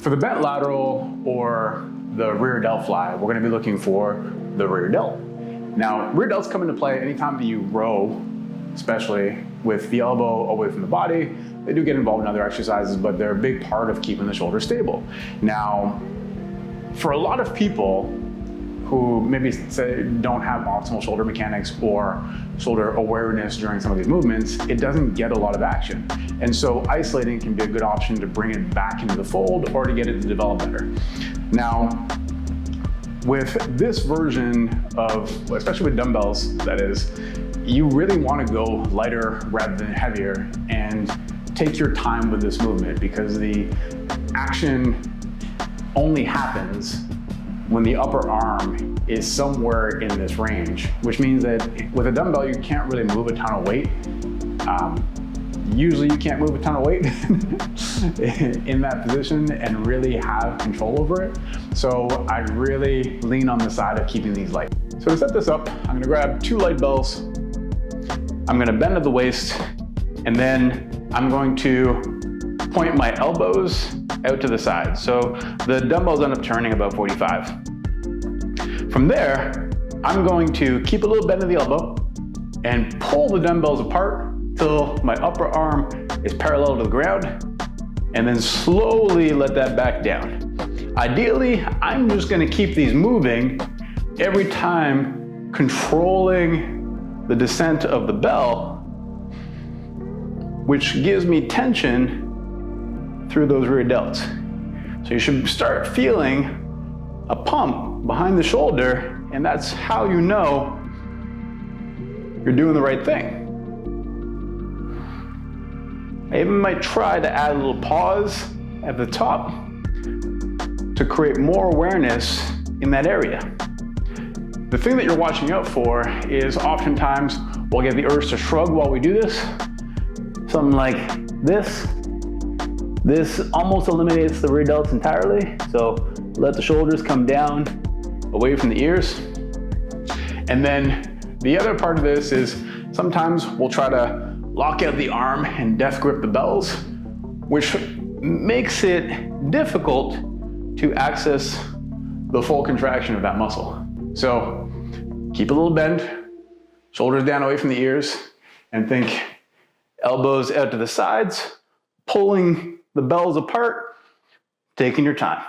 For the bent lateral or the rear delt fly, we're going to be looking for the rear delt. Now, rear delts come into play anytime that you row, especially with the elbow away from the body. They do get involved in other exercises, but they're a big part of keeping the shoulder stable. Now, for a lot of people who maybe say don't have optimal shoulder mechanics or shoulder awareness during some of these movements, it doesn't get a lot of action. And so isolating can be a good option to bring it back into the fold or to get it to develop better. Now, with this version of, especially with dumbbells, that is, you really want to go lighter rather than heavier and take your time with this movement, because the action only happens when the upper arm is somewhere in this range, which means that with a dumbbell, you can't really move a ton of weight. Usually you can't move a ton of weight in that position and really have control over it. So I'd really lean on the side of keeping these light. So to set this up, I'm gonna grab 2 light bells. I'm gonna bend at the waist, and then I'm going to point my elbows out to the side. So the dumbbells end up turning about 45. From there, I'm going to keep a little bend in the elbow and pull the dumbbells apart till my upper arm is parallel to the ground, and then slowly let that back down. Ideally, I'm just gonna keep these moving every time, controlling the descent of the bell, which gives me tension through those rear delts. So you should start feeling a pump behind the shoulder, and that's how you know you're doing the right thing. I even might try to add a little pause at the top to create more awareness in that area. The thing that you're watching out for is oftentimes we'll get the urge to shrug while we do this. Something like this. This almost eliminates the rear delts entirely. So let the shoulders come down away from the ears. And then the other part of this is sometimes we'll try to lock out the arm and death grip the bells, which makes it difficult to access the full contraction of that muscle. So keep a little bend, shoulders down away from the ears, and think elbows out to the sides, pulling the bells apart, taking your time.